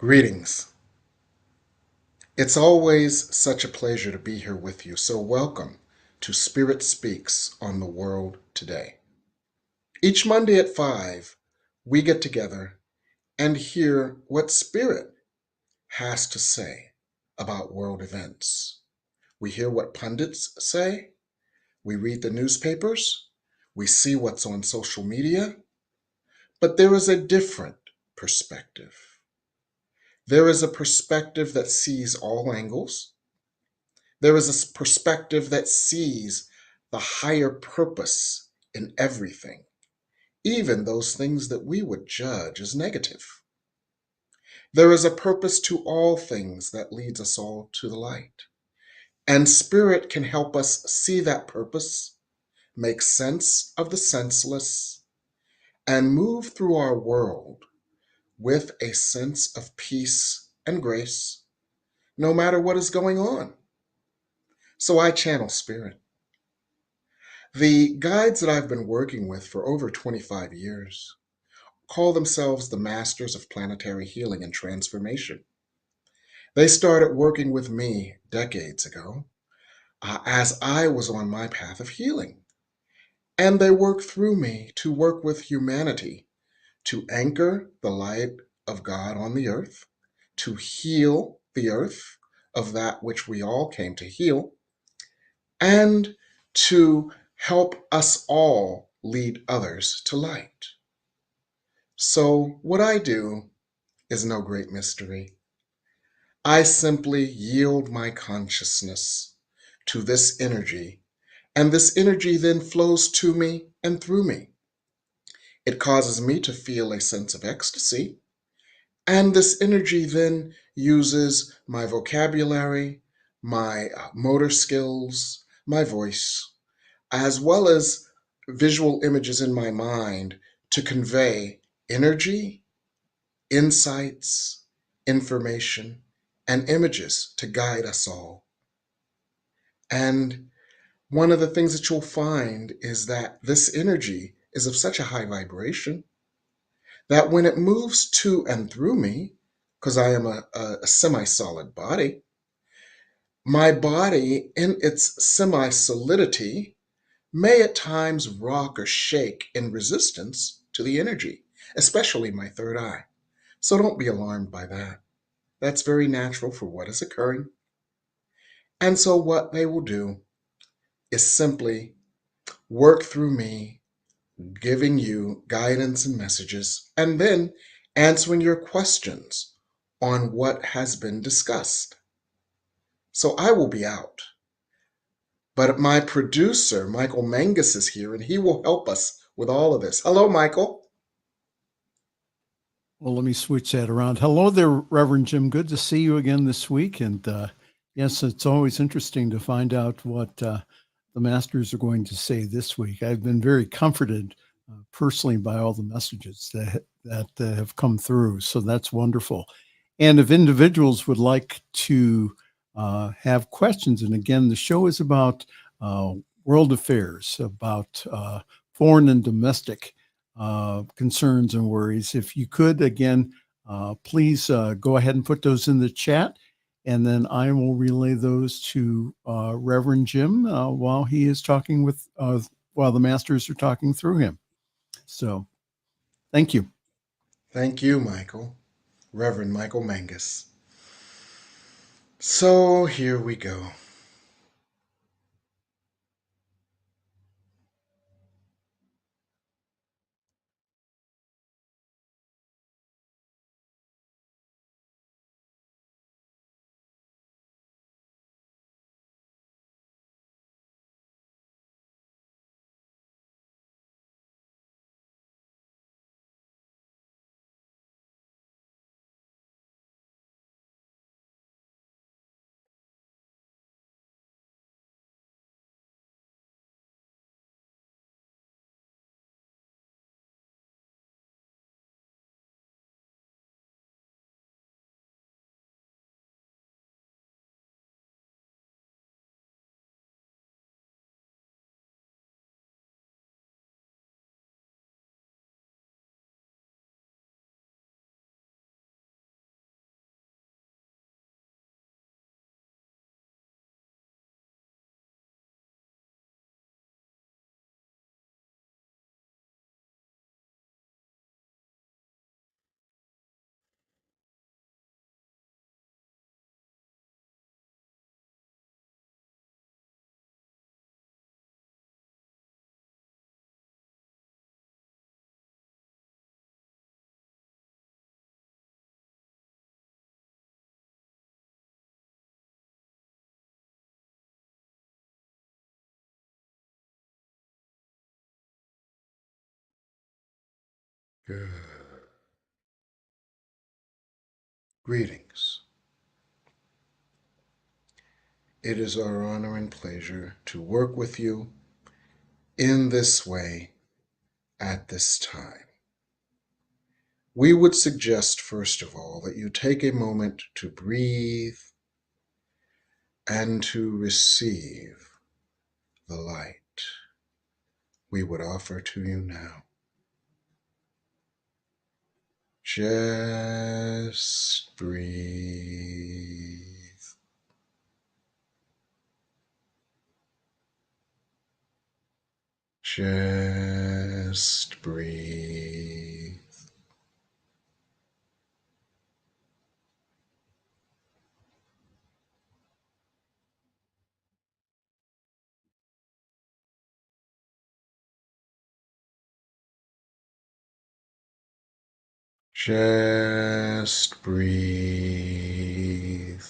Greetings. It's always such a pleasure to be here with you, so welcome to Spirit Speaks on the World Today. Each Monday at 5, we get together and hear what Spirit has to say about world events. We hear what pundits say, we read the newspapers, we see what's on social media, but there is a different perspective. There is a perspective that sees all angles. There is a perspective that sees the higher purpose in everything, even those things that we would judge as negative. There is a purpose to all things that leads us all to the light. And Spirit can help us see that purpose, make sense of the senseless, and move through our world with a sense of peace and grace, no matter what is going on. So I channel Spirit. The guides that I've been working with for over 25 years call themselves the Masters of Planetary Healing and Transformation. They started working with me decades ago as I was on my path of healing. And they worked through me to work with humanity to anchor the light of God on the earth, to heal the earth of that which we all came to heal, and to help us all lead others to light. So, what I do is no great mystery. I simply yield my consciousness to this energy, and this energy then flows to me and through me. It causes me to feel a sense of ecstasy, and this energy then uses my vocabulary, my motor skills, my voice, as well as visual images in my mind to convey energy, insights, information, and images to guide us all. And one of the things that you'll find is that this energy is of such a high vibration that when it moves to and through me, because I am a semi solid body, my body in its semi solidity may at times rock or shake in resistance to the energy, especially my third eye. So don't be alarmed by that. That's very natural for what is occurring. And so, what they will do is simply work through me, giving you guidance and messages, and then answering your questions on what has been discussed. So, I will be out. But my producer, Michael Mangus, is here and he will help us with all of this. Hello, Michael. Well, let me switch that around. Hello there, Reverend Jim. Good to see you again this week. And yes, it's always interesting to find out what the masters are going to say this week. I've been very comforted personally by all the messages that have come through. So that's wonderful. And if individuals would like to have questions, and again, the show is about world affairs, about foreign and domestic concerns and worries. If you could, again, please go ahead and put those in the chat, and then I will relay those to Reverend Jim while he is talking while the masters are talking through him. So, thank you. Thank you, Michael. Reverend Michael Mangus. So here we go. Greetings. It is our honor and pleasure to work with you in this way at this time. We would suggest, first of all, that you take a moment to breathe and to receive the light we would offer to you now. Just breathe. Just breathe. Just breathe.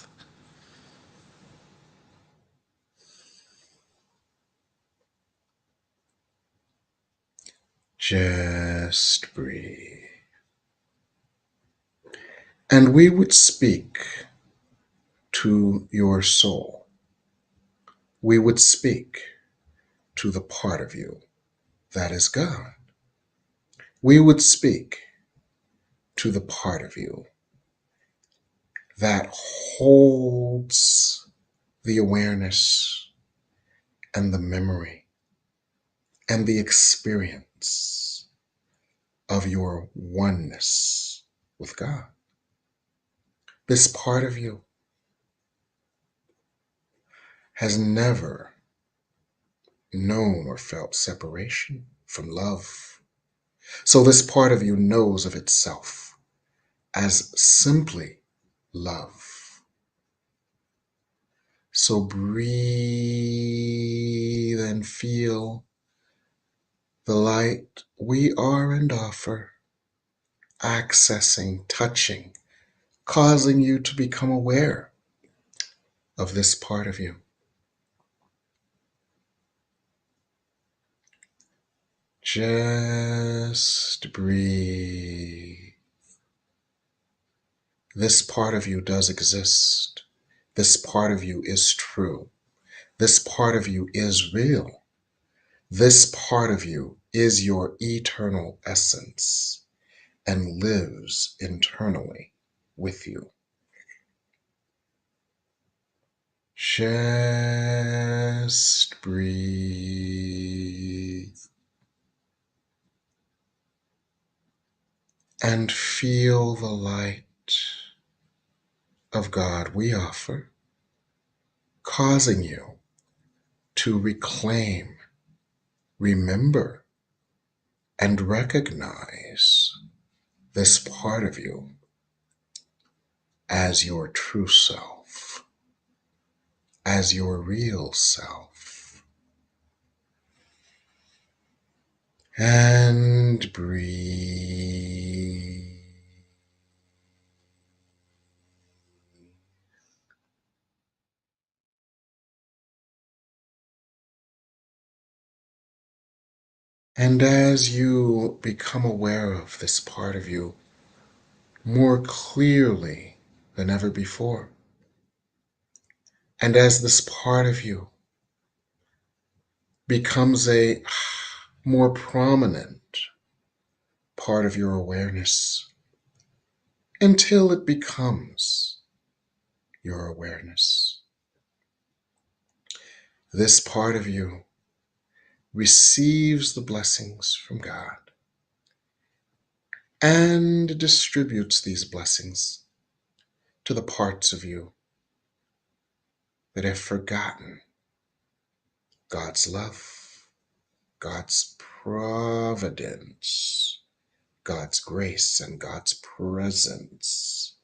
Just breathe. And we would speak to your soul. We would speak to the part of you that is God. We would speak to the part of you that holds the awareness and the memory and the experience of your oneness with God. This part of you has never known or felt separation from love. So this part of you knows of itself as simply love. So breathe and feel the light we are and offer, accessing, touching, causing you to become aware of this part of you. Just breathe. This part of you does exist. This part of you is true. This part of you is real. This part of you is your eternal essence and lives internally with you. Just breathe and feel the light of God we offer, causing you to reclaim, remember, and recognize this part of you as your true self, as your real self. And breathe. And as you become aware of this part of you more clearly than ever before, and as this part of you becomes a more prominent part of your awareness, until it becomes your awareness, this part of you receives the blessings from God and distributes these blessings to the parts of you that have forgotten God's love, God's providence, God's grace, and God's presence.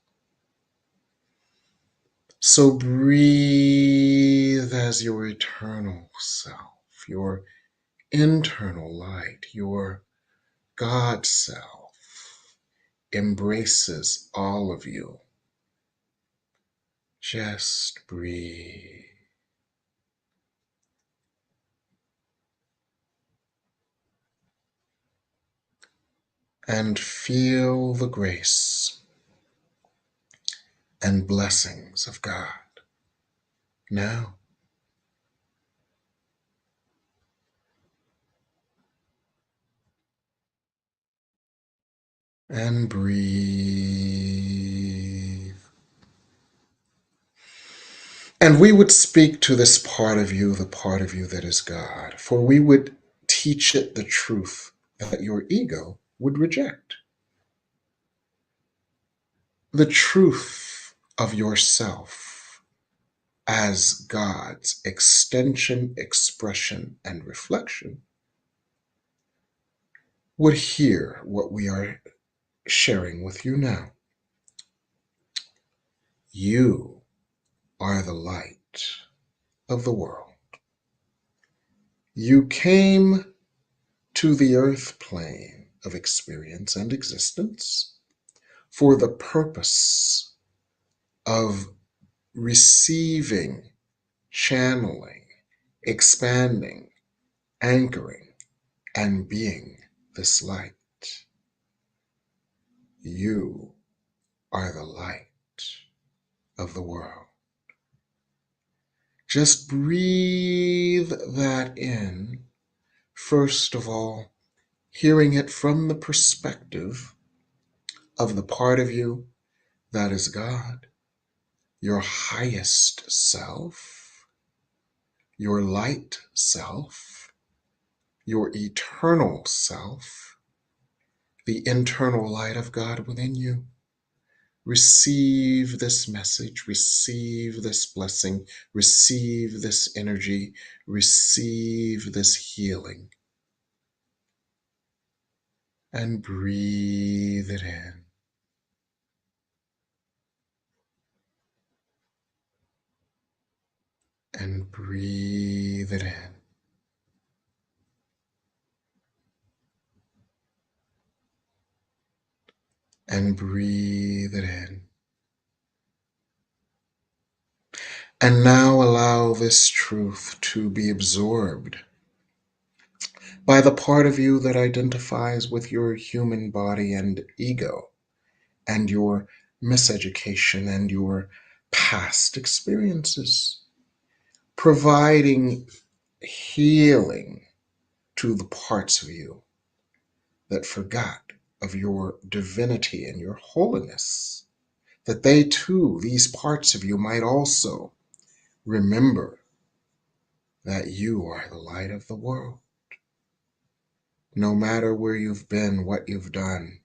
So breathe as your eternal self, your internal light, your God self embraces all of you. Just breathe. and feel the grace and blessings of God now. And breathe. And we would speak to this part of you, the part of you that is God, for we would teach it the truth that your ego would reject. The truth of yourself as God's extension, expression, and reflection would hear what we are sharing with you now. You are the light of the world. You came to the earth plane of experience and existence for the purpose of receiving, channeling, expanding, anchoring, and being this light. You are the light of the world. Just breathe that in, first of all, hearing it from the perspective of the part of you that is God, your highest self, your light self, your eternal self, the internal light of God within you. Receive this message, receive this blessing, receive this energy, receive this healing, and breathe it in. And breathe it in. And breathe it in. And now allow this truth to be absorbed by the part of you that identifies with your human body and ego, and your miseducation and your past experiences, providing healing to the parts of you that forgot of your divinity and your holiness, that they too, these parts of you, might also remember that you are the light of the world. No matter where you've been, what you've done,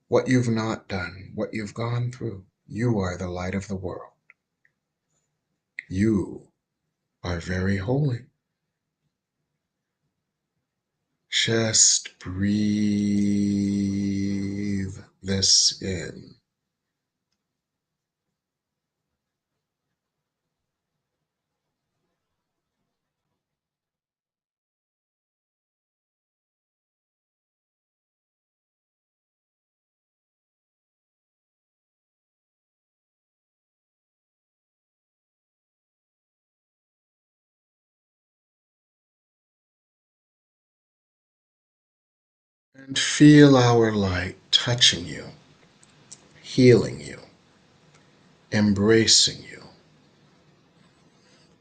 what you've not done, what you've gone through, you are the light of the world. You are very holy. Just breathe this in. And feel our light touching you, healing you, embracing you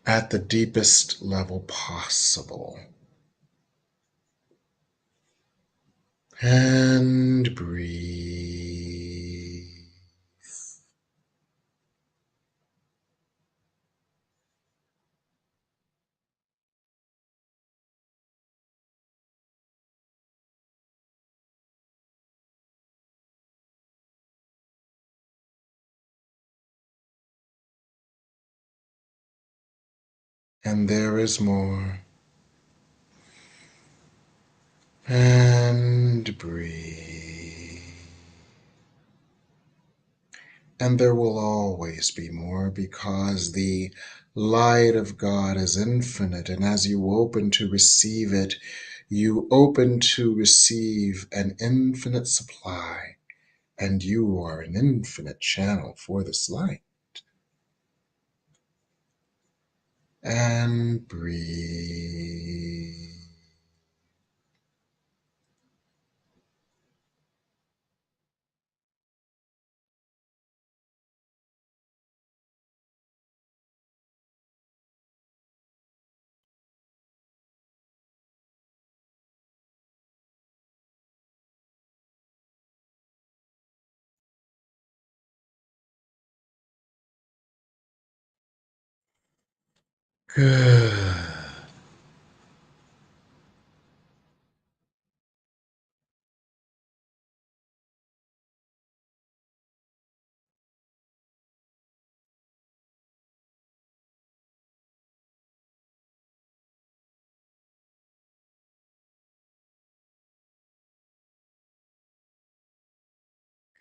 at the deepest level possible. And breathe. And there is more. And breathe. And there will always be more, because the light of God is infinite. And as you open to receive it, you open to receive an infinite supply. And you are an infinite channel for this light. And breathe. Good.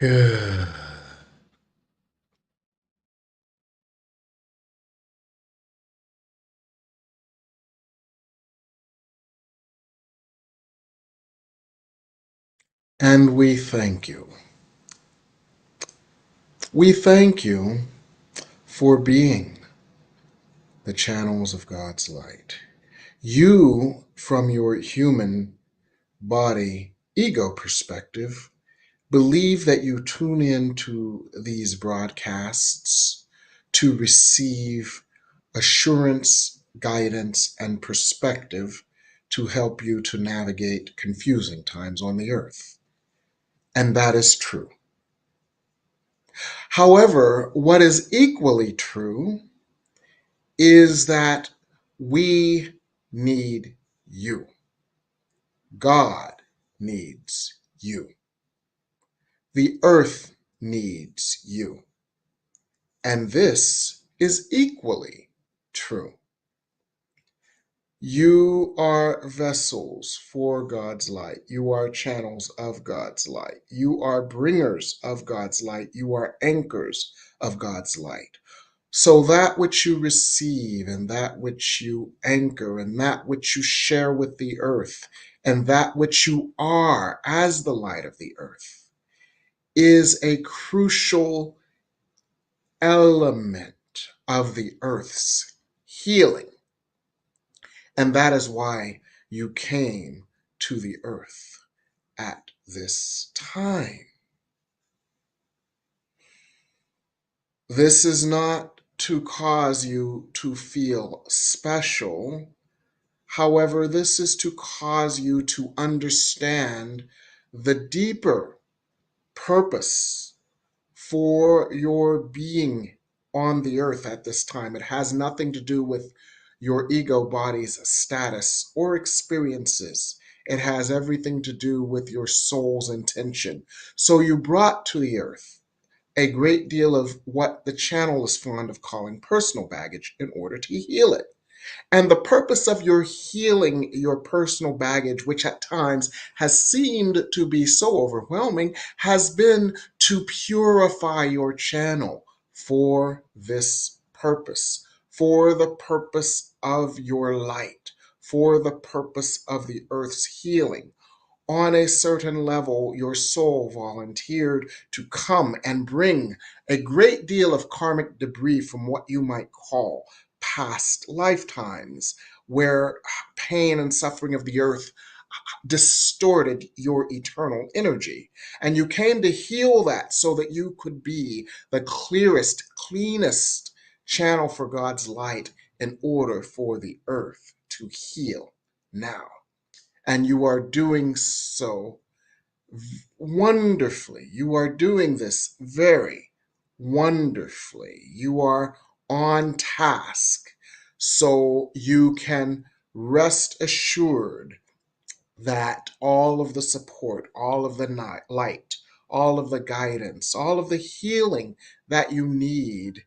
Good. And we thank you. We thank you for being the channels of God's light. You, from your human body ego perspective, believe that you tune in to these broadcasts to receive assurance, guidance, and perspective to help you to navigate confusing times on the earth. And that is true. However, what is equally true is that we need you. God needs you. The earth needs you. And this is equally true. You are vessels for God's light. You are channels of God's light. You are bringers of God's light. You are anchors of God's light. So that which you receive and that which you anchor and that which you share with the earth and that which you are as the light of the earth is a crucial element of the earth's healing. And that is why you came to the earth at this time. This is not to cause you to feel special. However, this is to cause you to understand the deeper purpose for your being on the earth at this time. It has nothing to do with your ego body's status or experiences. It has everything to do with your soul's intention. So you brought to the earth a great deal of what the channel is fond of calling personal baggage in order to heal it. And the purpose of your healing your personal baggage, which at times has seemed to be so overwhelming, has been to purify your channel for this purpose, for the purpose of your light, for the purpose of the earth's healing. On a certain level, your soul volunteered to come and bring a great deal of karmic debris from what you might call past lifetimes, where pain and suffering of the earth distorted your eternal energy. And you came to heal that so that you could be the clearest, cleanest channel for God's light in order for the earth to heal now. And you are doing so wonderfully. You are doing this very wonderfully. You are on task. So you can rest assured that all of the support, all of the light, all of the guidance, all of the healing that you need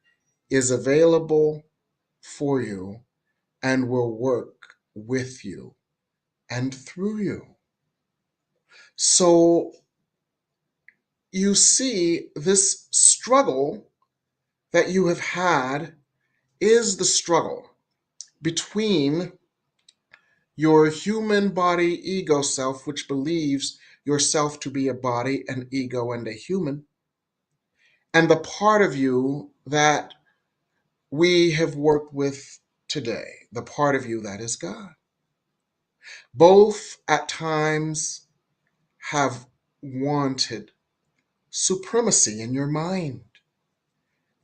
is available for you and will work with you and through you. So you see, this struggle that you have had is the struggle between your human body ego self, which believes yourself to be a body, an ego, and a human, and the part of you that we have worked with today, the part of you that is God. Both at times have wanted supremacy in your mind.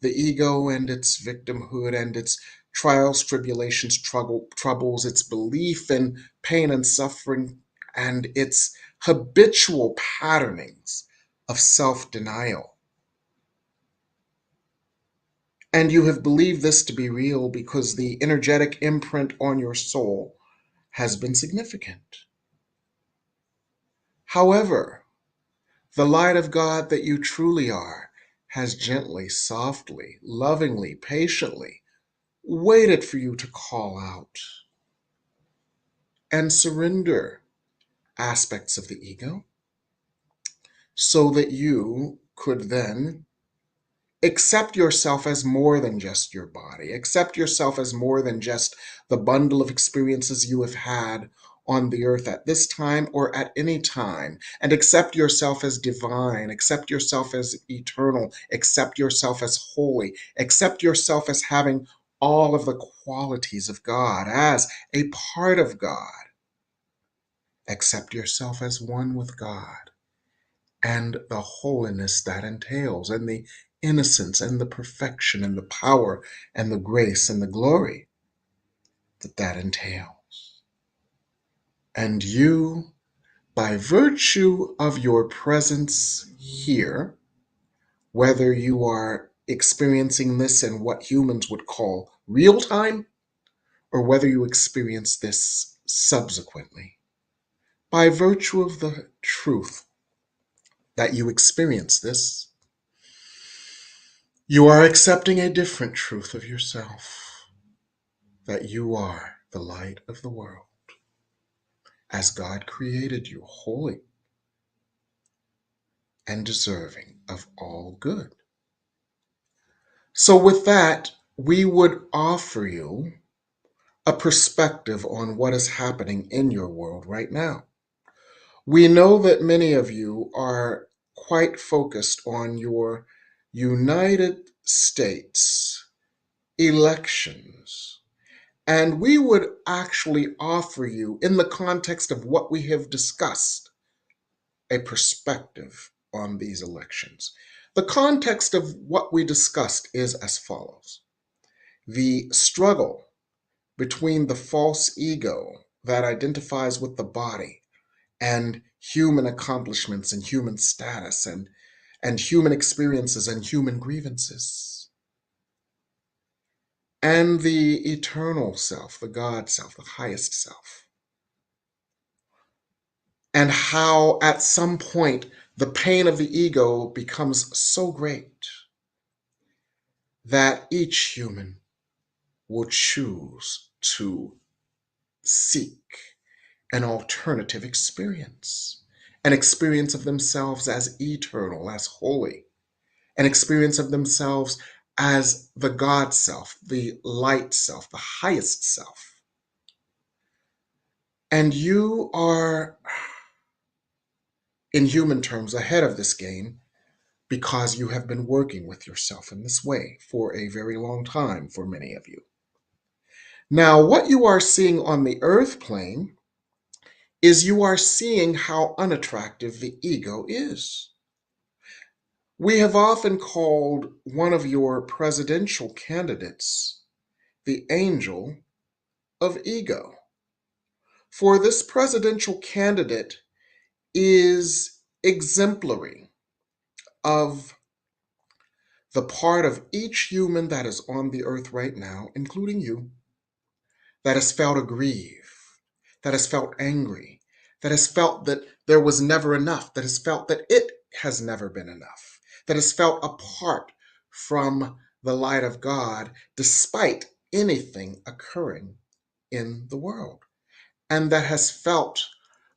The ego and its victimhood and its trials, tribulations, troubles, its belief in pain and suffering, and its habitual patternings of self denial. And you have believed this to be real because the energetic imprint on your soul has been significant. However, the light of God that you truly are has gently, softly, lovingly, patiently waited for you to call out and surrender aspects of the ego so that you could then accept yourself as more than just your body. Accept yourself as more than just the bundle of experiences you have had on the earth at this time or at any time. And accept yourself as divine. Accept yourself as eternal. Accept yourself as holy. Accept yourself as having all of the qualities of God, as a part of God. Accept yourself as one with God and the holiness that entails, and the innocence and the perfection and the power and the grace and the glory that that entails. And you, by virtue of your presence here, whether you are experiencing this in what humans would call real time, or whether you experience this subsequently, by virtue of the truth that you experience this, you are accepting a different truth of yourself, that you are the light of the world, as God created you, holy and deserving of all good. So, with that, we would offer you a perspective on what is happening in your world right now. We know that many of you are quite focused on your United States elections. And we would actually offer you, in the context of what we have discussed, a perspective on these elections. The context of what we discussed is as follows: the struggle between the false ego that identifies with the body and human accomplishments and human status and human experiences and human grievances, and the eternal self, the God self, the highest self, and how at some point the pain of the ego becomes so great that each human will choose to seek an alternative experience, an experience of themselves as eternal, as holy, an experience of themselves as the God self, the light self, the highest self. And you are, in human terms, ahead of this game because you have been working with yourself in this way for a very long time for many of you. Now, what you are seeing on the earth plane is you are seeing how unattractive the ego is. We have often called one of your presidential candidates the angel of ego. For this presidential candidate is exemplary of the part of each human that is on the earth right now, including you, that has felt aggrieved, that has felt angry, that has felt that there was never enough, that has felt that it has never been enough, that has felt apart from the light of God despite anything occurring in the world, and that has felt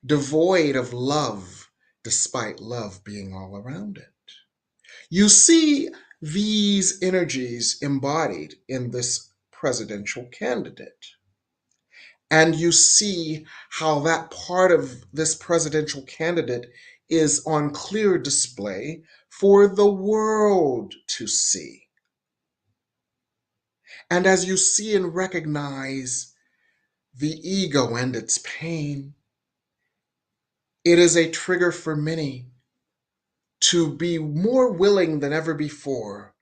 devoid of love despite love being all around it. You see these energies embodied in this presidential candidate. And you see how that part of this presidential candidate is on clear display for the world to see. And as you see and recognize the ego and its pain, it is a trigger for many to be more willing than ever before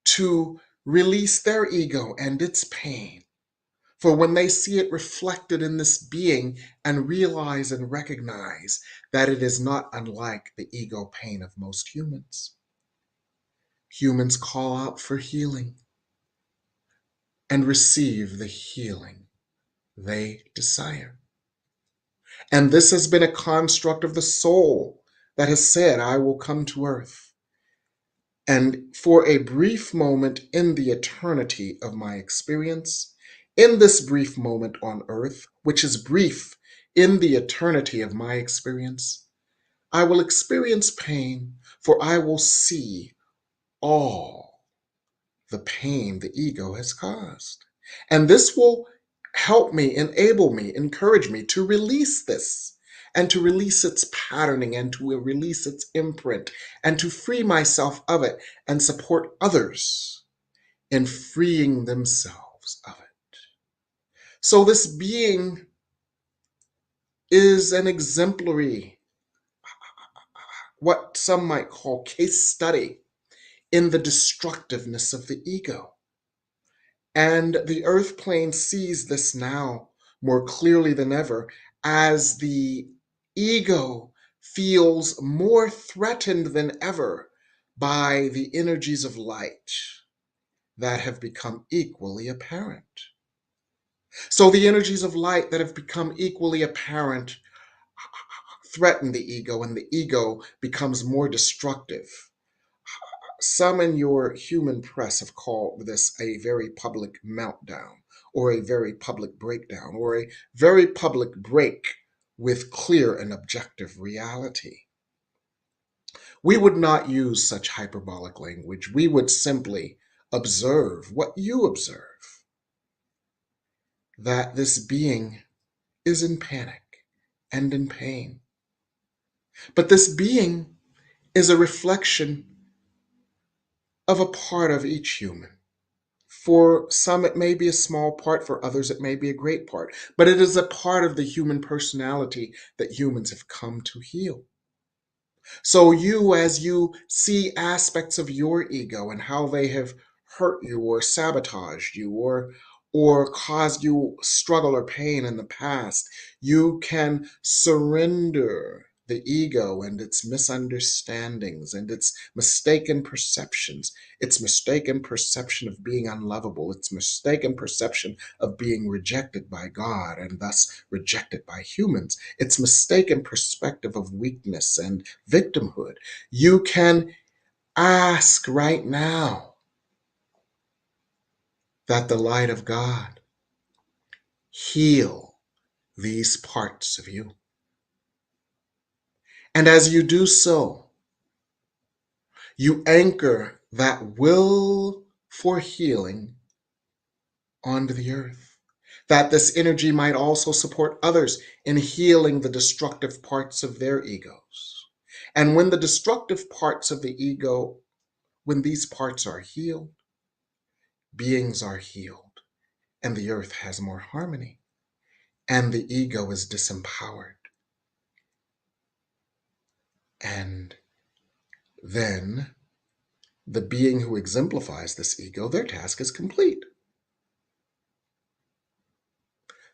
to release their ego and its pain. For when they see it reflected in this being and realize and recognize that it is not unlike the ego pain of most humans, humans call out for healing. and receive the healing they desire. And this has been a construct of the soul that has said, I will come to earth. And for a brief moment in the eternity of my experience, in this brief moment on earth, which is brief in the eternity of my experience, I will experience pain, for I will see all the pain the ego has caused. And this will help me, enable me, encourage me to release this and to release its patterning and to release its imprint and to free myself of it and support others in freeing themselves of it. So this being is an exemplary, what some might call case study in the destructiveness of the ego. And the earth plane sees this now more clearly than ever as the ego feels more threatened than ever by the energies of light that have become equally apparent. So the energies of light that have become equally apparent threaten the ego, and the ego becomes more destructive. Some in your human press have called this a very public meltdown, or a very public breakdown, or a very public break with clear and objective reality. We would not use such hyperbolic language. We would simply observe what you observe, that this being is in panic and in pain. But this being is a reflection of a part of each human. For some, it may be a small part. For others, it may be a great part. But it is a part of the human personality that humans have come to heal. So you, as you see aspects of your ego and how they have hurt you or sabotaged you or caused you struggle or pain in the past, you can surrender the ego and its misunderstandings and its mistaken perception of being unlovable, its mistaken perception of being rejected by God and thus rejected by humans, its mistaken perspective of weakness and victimhood. You can ask right now that the light of God heal these parts of you. And as you do so, you anchor that will for healing onto the earth. That this energy might also support others in healing the destructive parts of their egos. And when the destructive parts of the ego, when these parts are healed, beings are healed, and the earth has more harmony, and the ego is disempowered. And then the being who exemplifies this ego, their task is complete.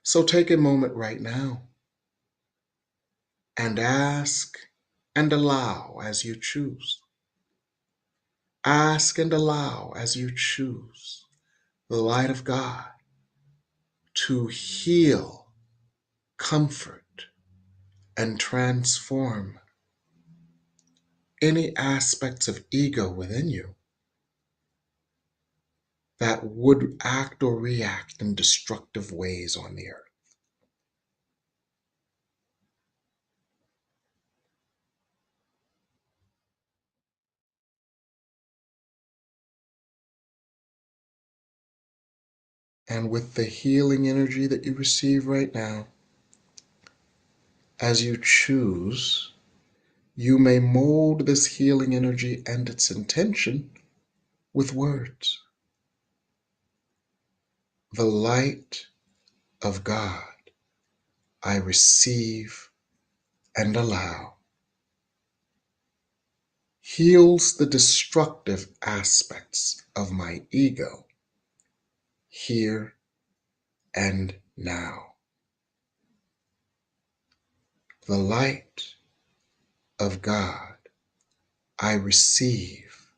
So take a moment right now and ask and allow as you choose. Ask and allow as you choose the light of God to heal, comfort, and transform any aspects of ego within you that would act or react in destructive ways on the earth. And with the healing energy that you receive right now, as you choose, you may mold this healing energy and its intention with words. The light of God I receive and allow heals the destructive aspects of my ego here and now. The light of God I receive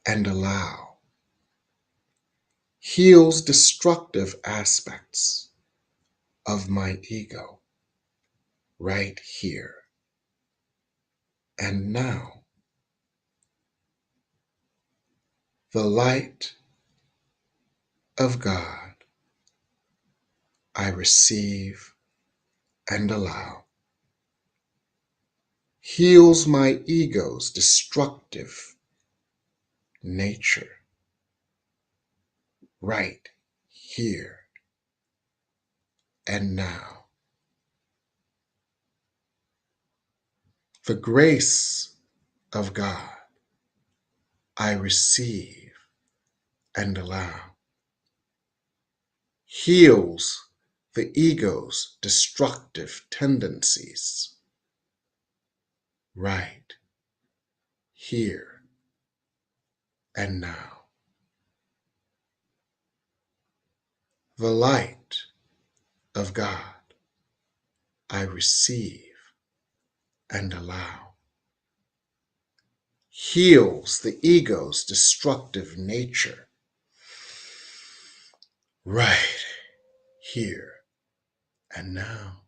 and allow heals destructive aspects of my ego right here and now. The light of God I receive and allow heals my ego's destructive nature right here and now. The grace of God I receive and allow heals the ego's destructive tendencies right here and now. The light of God I receive and allow heals the ego's destructive nature right here and now.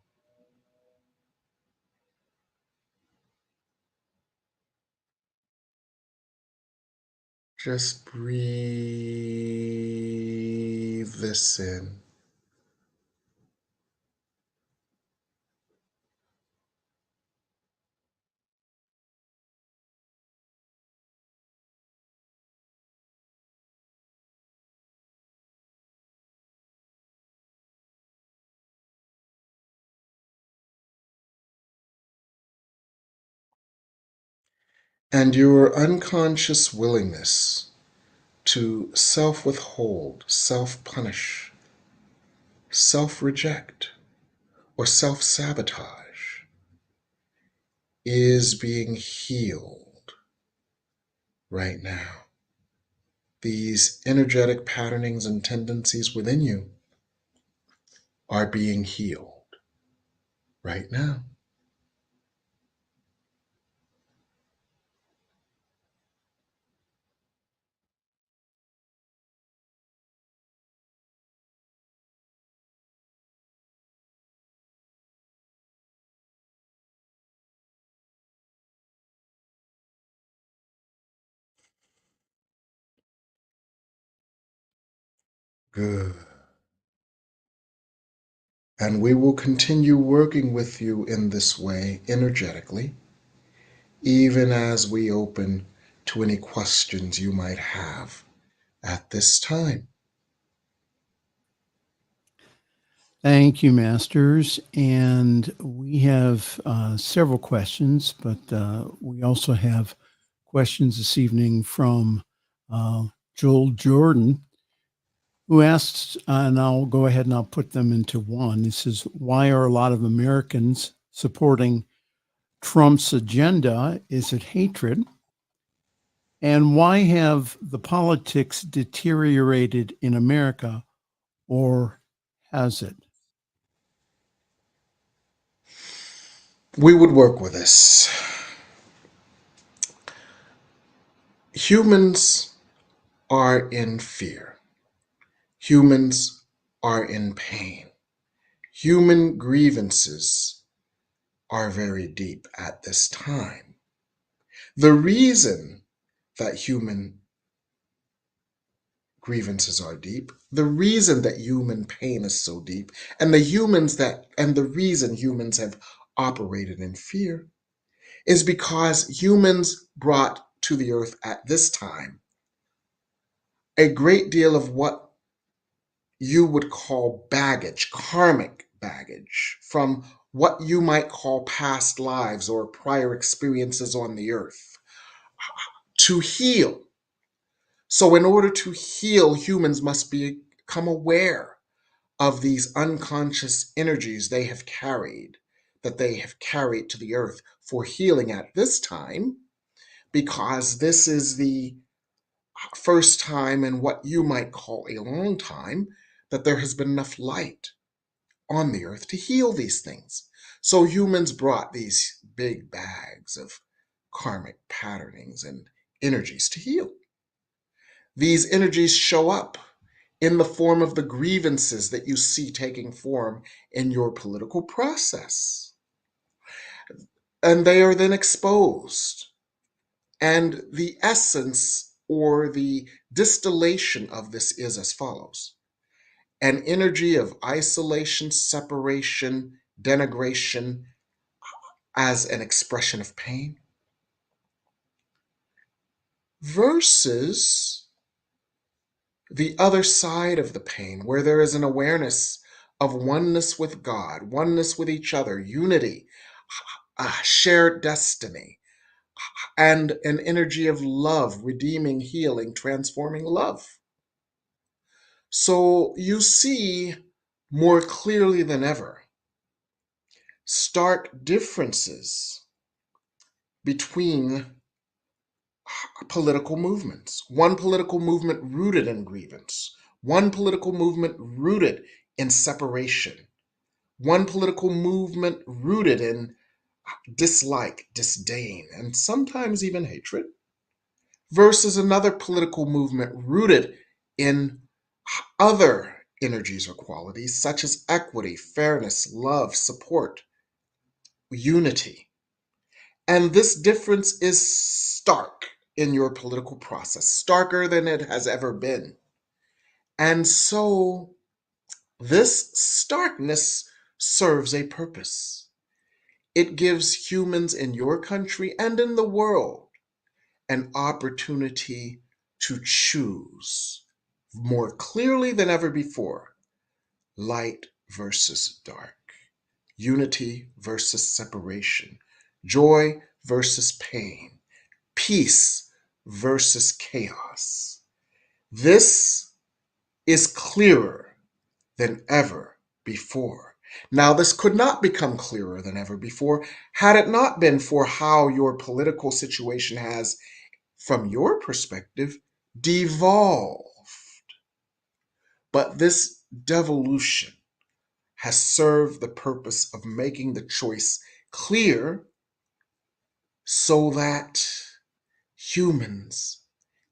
Just breathe this in. And your unconscious willingness to self withhold, self punish, self reject, or self sabotage is being healed right now. These energetic patternings and tendencies within you are being healed right now. Good. And we will continue working with you in this way energetically, even as we open to any questions you might have at this time. Thank you, Masters. And we have several questions, but we also have questions this evening from Joel Jordan, who asks, and I'll go ahead and I'll put them into one. He says, why are a lot of Americans supporting Trump's agenda? Is it hatred? And why have the politics deteriorated in America, or has it? We would work with this. Humans are in fear. Humans are in pain. Human grievances are very deep at this time. The reason that human grievances are deep, the reason that human pain is so deep, and the reason humans have operated in fear is because humans brought to the earth at this time a great deal of what you would call baggage, karmic baggage, from what you might call past lives or prior experiences on the earth to heal. So, in order to heal, humans must become aware of these unconscious energies they have carried, that they have carried to the earth for healing at this time, because this is the first time in what you might call a long time that there has been enough light on the earth to heal these things. So humans brought these big bags of karmic patternings and energies to heal. These energies show up in the form of the grievances that you see taking form in your political process. And they are then exposed. And the essence or the distillation of this is as follows: an energy of isolation, separation, denigration as an expression of pain, versus the other side of the pain, where there is an awareness of oneness with God, oneness with each other, unity, a shared destiny, and an energy of love, redeeming, healing, transforming love. So you see more clearly than ever stark differences between political movements. One political movement rooted in grievance, one political movement rooted in separation, one political movement rooted in dislike, disdain, and sometimes even hatred, versus another political movement rooted in other energies or qualities such as equity, fairness, love, support, unity. And this difference is stark in your political process, starker than it has ever been. And so this starkness serves a purpose. It gives humans in your country and in the world an opportunity to choose more clearly than ever before light versus dark, unity versus separation, joy versus pain, peace versus chaos. This is clearer than ever before. Now, this could not become clearer than ever before had it not been for how your political situation has, from your perspective, devolved. But this devolution has served the purpose of making the choice clear so that humans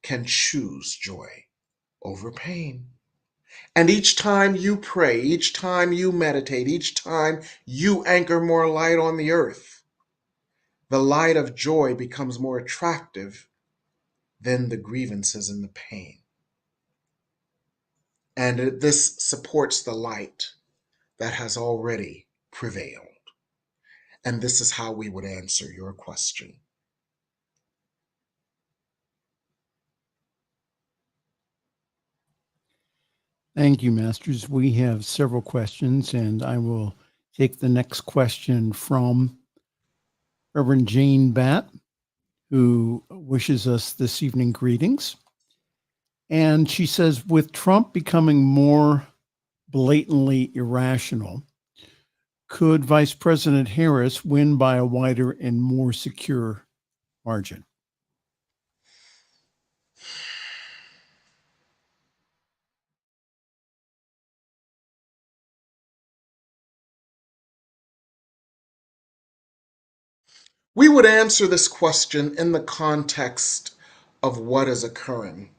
can choose joy over pain. And each time you pray, each time you meditate, each time you anchor more light on the earth, the light of joy becomes more attractive than the grievances and the pain. And this supports the light that has already prevailed. And this is how we would answer your question. Thank you, Masters. We have several questions, and I will take the next question from Reverend Jane Batt, who wishes us this evening greetings. And she says, with Trump becoming more blatantly irrational, could Vice President Harris win by a wider and more secure margin? We would answer this question in the context of what is occurring.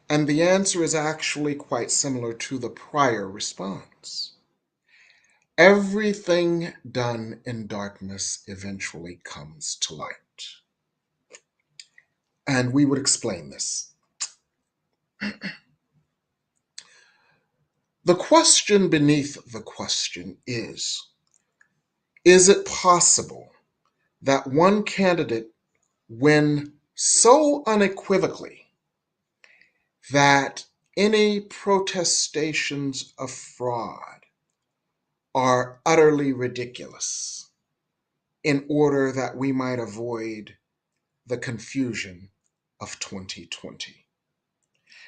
And the answer is actually quite similar to the prior response. Everything done in darkness eventually comes to light. And we would explain this. The question beneath the question is it possible that one candidate win so unequivocally that any protestations of fraud are utterly ridiculous in order that we might avoid the confusion of 2020?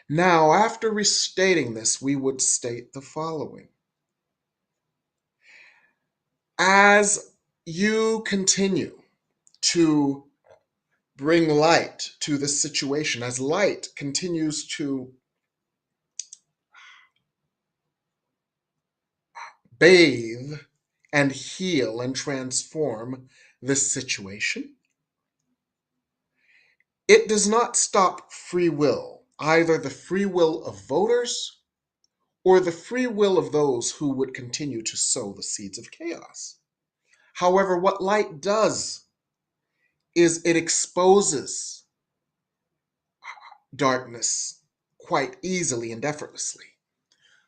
Now, after restating this, we would state the following. As you continue to bring light to this situation, as light continues to bathe and heal and transform this situation, it does not stop free will, either the free will of voters or the free will of those who would continue to sow the seeds of chaos. However, what light does is it exposes darkness quite easily and effortlessly,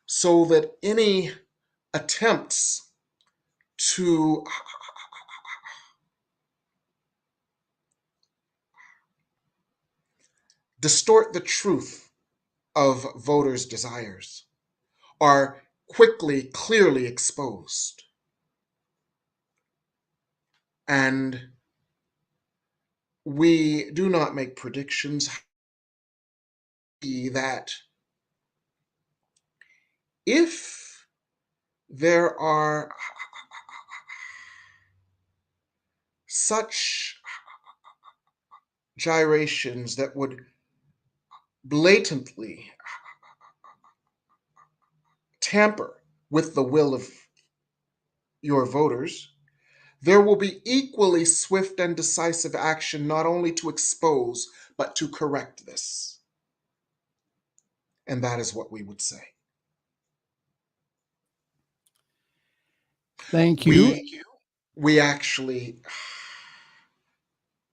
so that any attempts to distort the truth of voters' desires are quickly, clearly exposed. And we do not make predictions that if there are such gyrations that would blatantly tamper with the will of your voters, there will be equally swift and decisive action not only to expose, but to correct this. And that is what we would say. Thank you. We we actually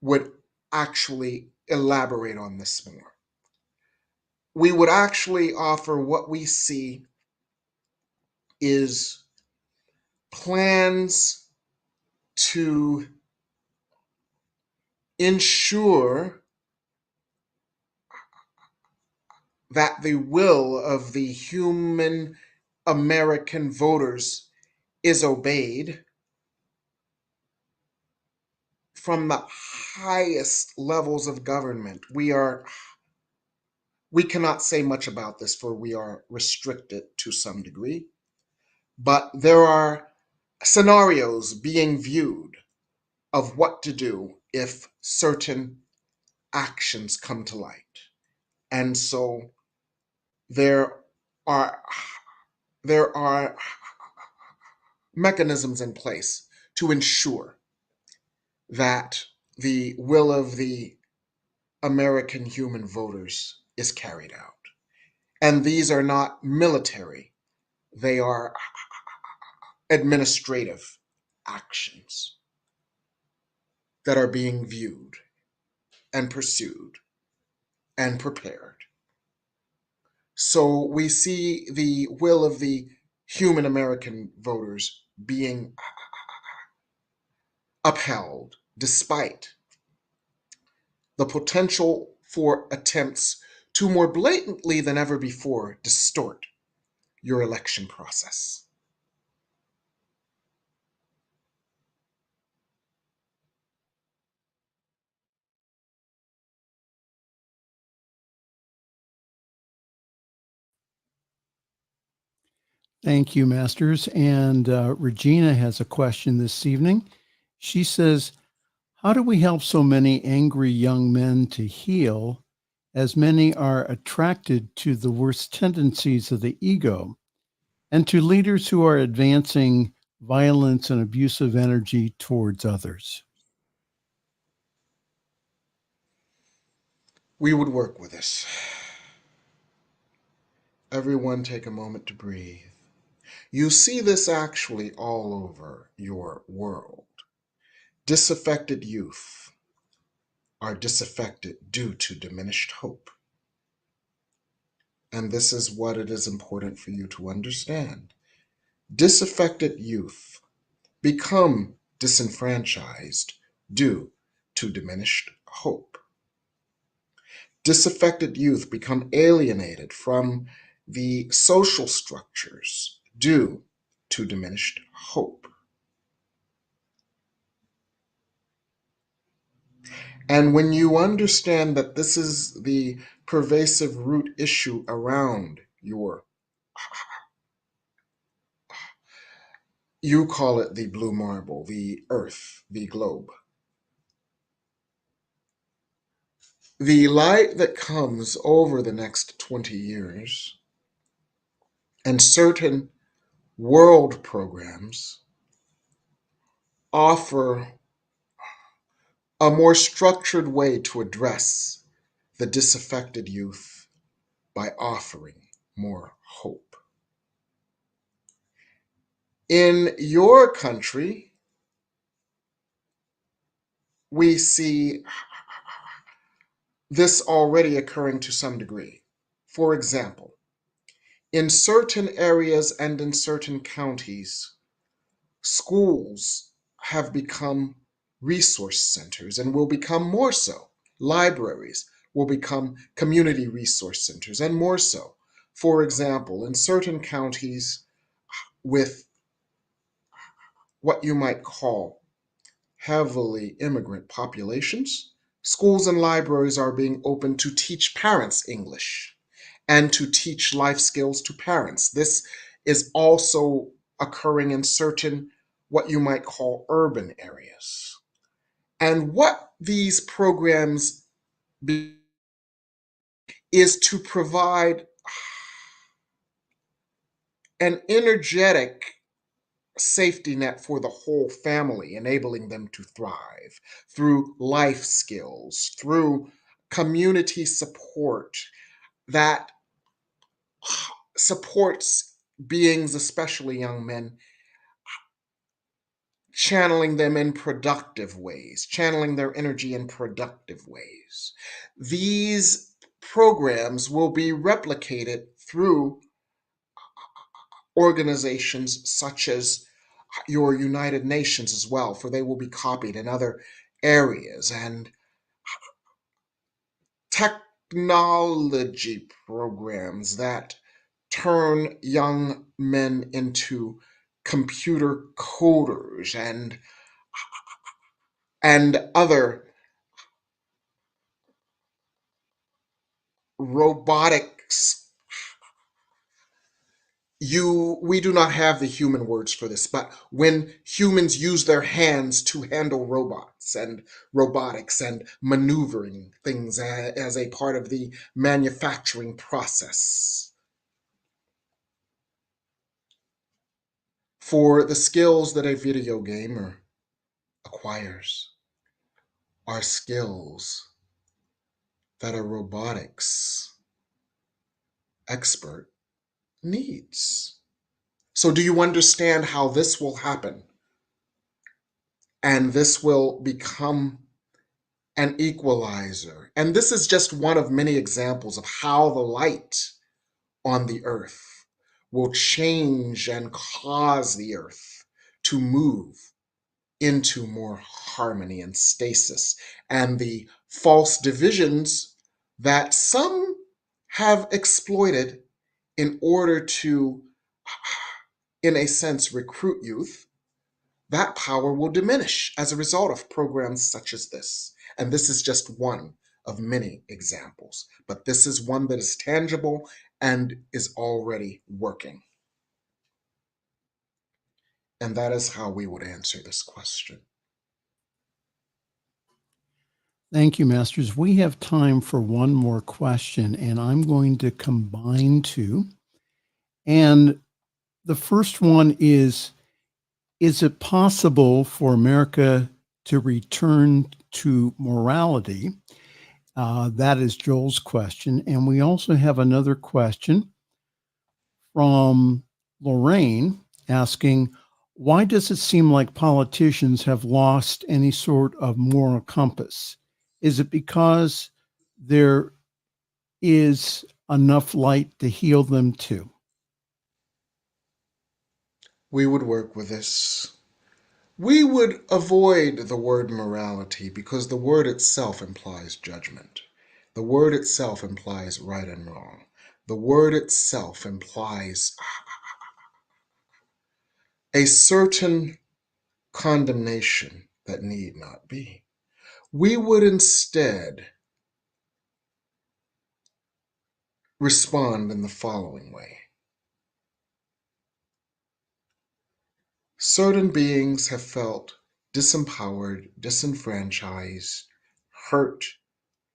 would actually elaborate on this more. We would actually offer what we see is plans to ensure that the will of the human American voters is obeyed from the highest levels of government. We cannot say much about this, for we are restricted to some degree, but there are scenarios being viewed of what to do if certain actions come to light. And so there are there are mechanisms in place to ensure that the will of the American human voters is carried out. And these are not military, they are administrative actions that are being viewed and pursued and prepared. So we see the will of the human American voters being upheld despite the potential for attempts to more blatantly than ever before distort your election process. Thank you, Masters. And Regina has a question this evening. She says, how do we help so many angry young men to heal, as many are attracted to the worst tendencies of the ego, and to leaders who are advancing violence and abusive energy towards others? We would work with this. Everyone take a moment to breathe. You see this actually all over your world. Disaffected youth are disaffected due to diminished hope. And this is what it is important for you to understand. Disaffected youth become disenfranchised due to diminished hope. Disaffected youth become alienated from the social structures due to diminished hope. And when you understand that this is the pervasive root issue around you call it the blue marble, the earth, the globe. The light that comes over the next 20 years and certain world programs offer a more structured way to address the disaffected youth by offering more hope. In your country, we see this already occurring to some degree. For example, in certain areas and in certain counties, schools have become resource centers and will become more so. Libraries will become community resource centers and more so. For example, in certain counties with what you might call heavily immigrant populations, schools and libraries are being opened to teach parents English and to teach life skills to parents. This is also occurring in certain what you might call urban areas. And what these programs be is to provide an energetic safety net for the whole family, enabling them to thrive through life skills, through community support that supports beings, especially young men, channeling them in productive ways, channeling their energy in productive ways. These programs will be replicated through organizations such as your United Nations as well, for they will be copied in other areas, and technology programs that turn young men into computer coders and other robotics. We do not have the human words for this, but when humans use their hands to handle robots and robotics and maneuvering things as a part of the manufacturing process, for the skills that a video gamer acquires are skills that a robotics expert needs. So, do you understand how this will happen? And this will become an equalizer. And this is just one of many examples of how the light on the earth will change and cause the earth to move into more harmony and stasis. And the false divisions that some have exploited in order to, in a sense, recruit youth, that power will diminish as a result of programs such as this. And this is just one of many examples, but this is one that is tangible and is already working. And that is how we would answer this question. Thank you, Masters. We have time for one more question, and I'm going to combine two. And the first one is it possible for America to return to morality? That is Joel's question. And we also have another question from Lorraine asking, why does it seem like politicians have lost any sort of moral compass? Is it because there is enough light to heal them too? We would work with this. We would avoid the word morality because the word itself implies judgment. The word itself implies right and wrong. The word itself implies a certain condemnation that need not be. We would instead respond in the following way. Certain beings have felt disempowered, disenfranchised, hurt,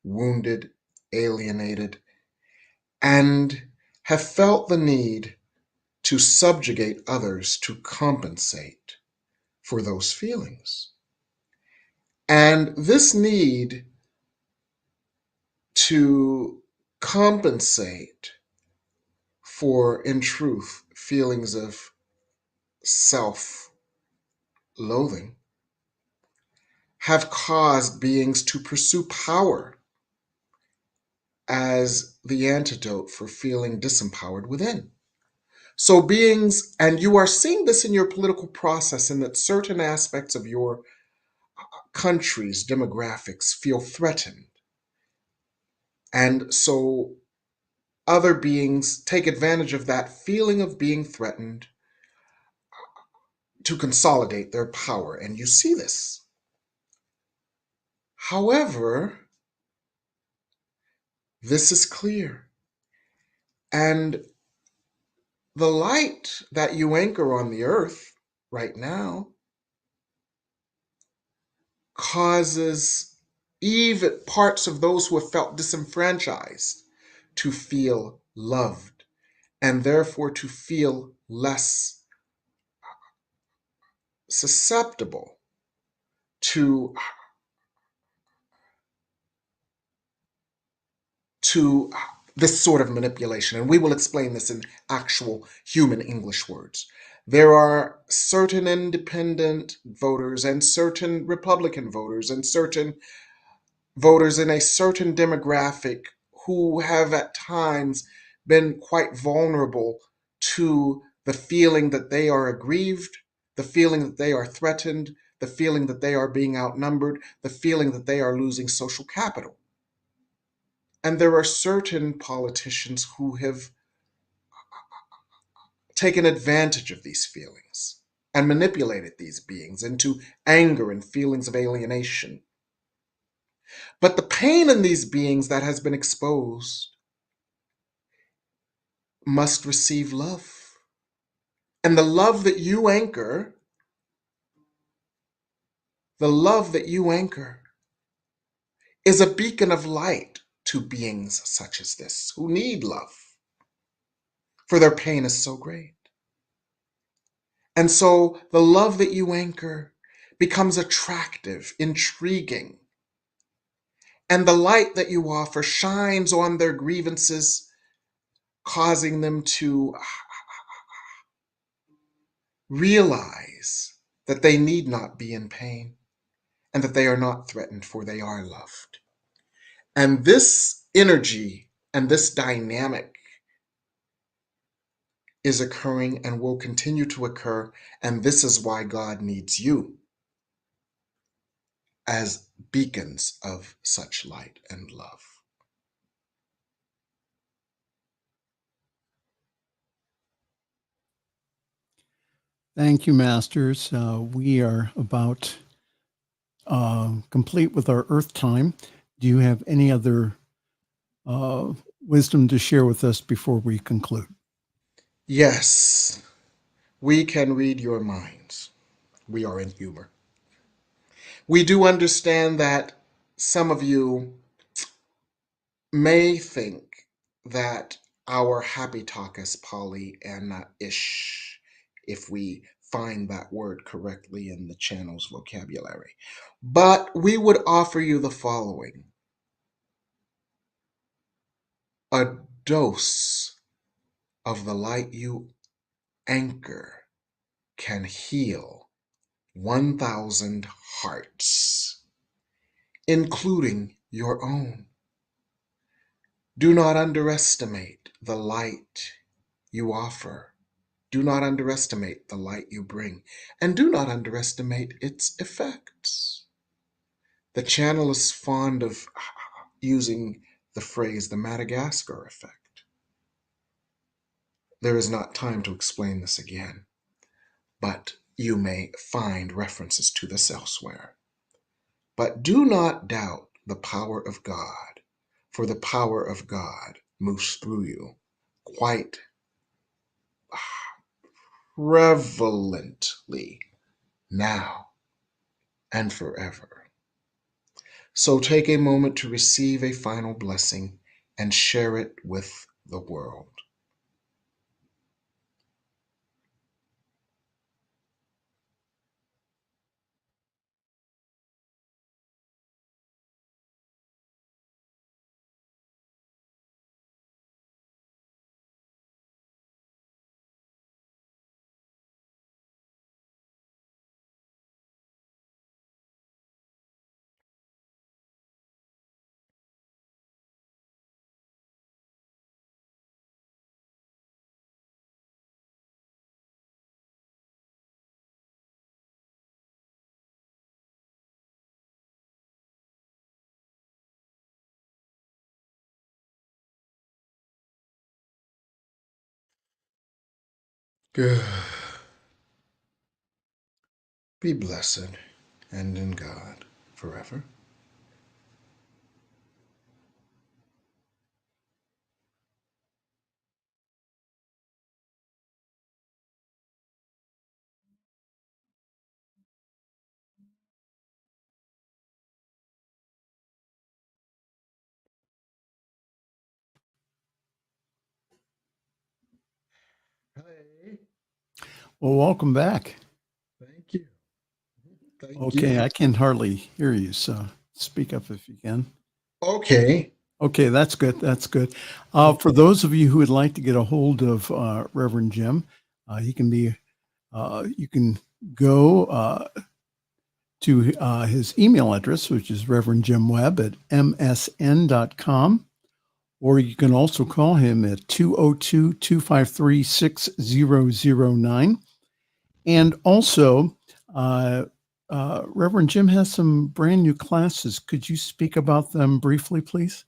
wounded, alienated, and have felt the need to subjugate others to compensate for those feelings. And this need to compensate for, in truth, feelings of self loathing have caused beings to pursue power as the antidote for feeling disempowered within. So, beings, and you are seeing this in your political process, in that certain aspects of your country's demographics feel threatened. And so, other beings take advantage of that feeling of being threatened to consolidate their power. And you see this. However, this is clear. And the light that you anchor on the earth right now causes even parts of those who have felt disenfranchised to feel loved, and therefore to feel less susceptible to to this sort of manipulation. And we will explain this in actual human English words. There are certain independent voters and certain Republican voters and certain voters in a certain demographic who have at times been quite vulnerable to the feeling that they are aggrieved, the feeling that they are threatened, the feeling that they are being outnumbered, the feeling that they are losing social capital. And there are certain politicians who have taken advantage of these feelings and manipulated these beings into anger and feelings of alienation. But the pain in these beings that has been exposed must receive love. And the love that you anchor is a beacon of light to beings such as this who need love, for their pain is so great. And so the love that you anchor becomes attractive, intriguing, and the light that you offer shines on their grievances, causing them to realize that they need not be in pain and that they are not threatened, for they are loved. And this energy and this dynamic is occurring and will continue to occur. And this is why God needs you as beacons of such light and love. Thank you, Masters. We are about complete with our Earth time. Do you have any other wisdom to share with us before we conclude? Yes, we can read your minds. We are in humor. We do understand that some of you may think that our happy talk is Pollyanna-ish, if we find that word correctly in the channel's vocabulary. But we would offer you the following: a dose of the light you anchor can heal 1,000 hearts, including your own. Do not underestimate the light you offer. Do not underestimate the light you bring. And do not underestimate its effects. The channel is fond of using the phrase the Madagascar effect. There is not time to explain this again, but you may find references to this elsewhere. But do not doubt the power of God, for the power of God moves through you quite prevalently now and forever. So take a moment to receive a final blessing and share it with the world. Good. Be blessed and in God forever. Hey, Well, welcome back. thank you. Thank Okay, you. I can hardly hear you, so speak up if you can. Okay. Okay, that's good. That's good. For Okay. those of you who would like to get a hold of Reverend Jim, he can be. You can go to his email address, which is Reverend Jim Webb at msn.com, or you can also call him at 202 253 6009. And also, uh, Reverend Jim has some brand new classes. Could you speak about them briefly, please?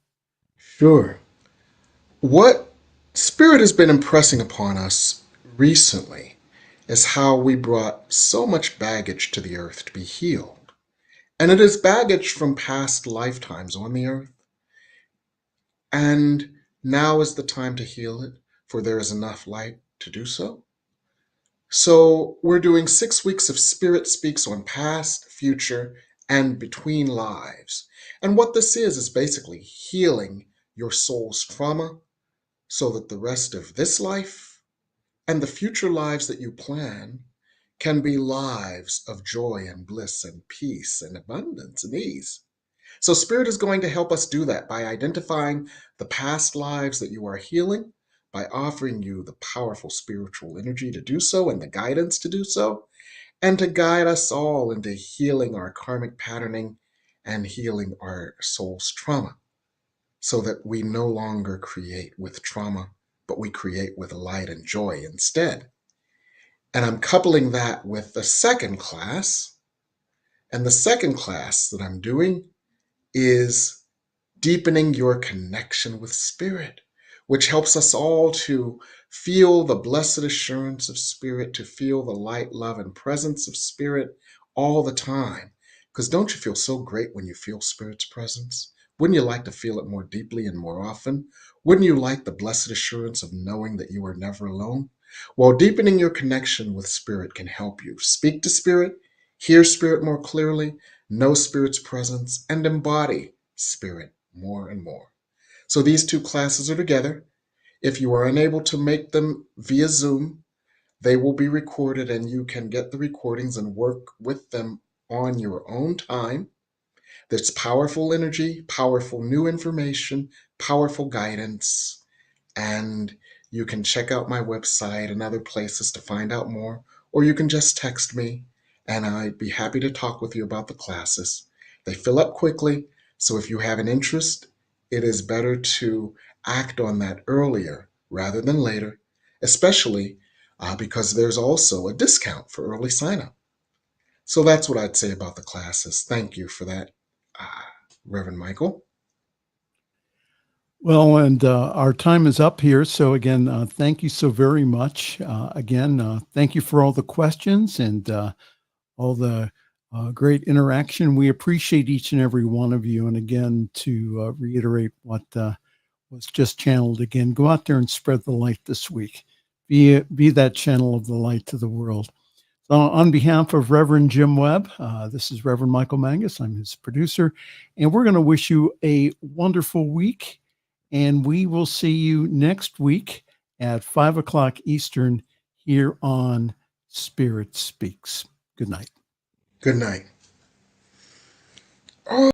Sure. What Spirit has been impressing upon us recently is how we brought so much baggage to the earth to be healed. And it is baggage from past lifetimes on the earth. And now is the time to heal it, for there is enough light to do so. So, we're doing 6 weeks of Spirit Speaks on past, future, and between lives. And what this is basically healing your soul's trauma so that the rest of this life and the future lives that you plan can be lives of joy and bliss and peace and abundance and ease. So, Spirit is going to help us do that by identifying the past lives that you are healing, by offering you the powerful spiritual energy to do so and the guidance to do so, and to guide us all into healing our karmic patterning and healing our soul's trauma so that we no longer create with trauma, but we create with light and joy instead. And I'm coupling that with the second class. And the second class that I'm doing is deepening your connection with Spirit, which helps us all to feel the blessed assurance of Spirit, to feel the light, love, and presence of Spirit all the time. Because don't you feel so great when you feel Spirit's presence? Wouldn't you like to feel it more deeply and more often? Wouldn't you like the blessed assurance of knowing that you are never alone? Well, deepening your connection with Spirit can help you speak to Spirit, hear Spirit more clearly, know Spirit's presence, and embody Spirit more and more. So these two classes are together. If you are unable to make them via Zoom, they will be recorded and you can get the recordings and work with them on your own time. There's powerful energy, powerful new information, powerful guidance, and you can check out my website and other places to find out more, or you can just text me and I'd be happy to talk with you about the classes. They fill up quickly, so if you have an interest, it is better to act on that earlier rather than later, especially because there's also a discount for early sign up. So that's what I'd say about the classes. Thank you for that, uh, Reverend Michael. Well, and our time is up here. So, again, thank you so very much. Again, thank you for all the questions and all the great interaction. We appreciate each and every one of you. And again, to reiterate what was just channeled again, go out there and spread the light this week. Be that channel of the light to the world. So on behalf of Reverend Jim Webb, this is Reverend Michael Mangus. I'm his producer, and we're going to wish you a wonderful week. And we will see you next week at 5 o'clock Eastern here on Spirit Speaks. Good night. Good night. Oh.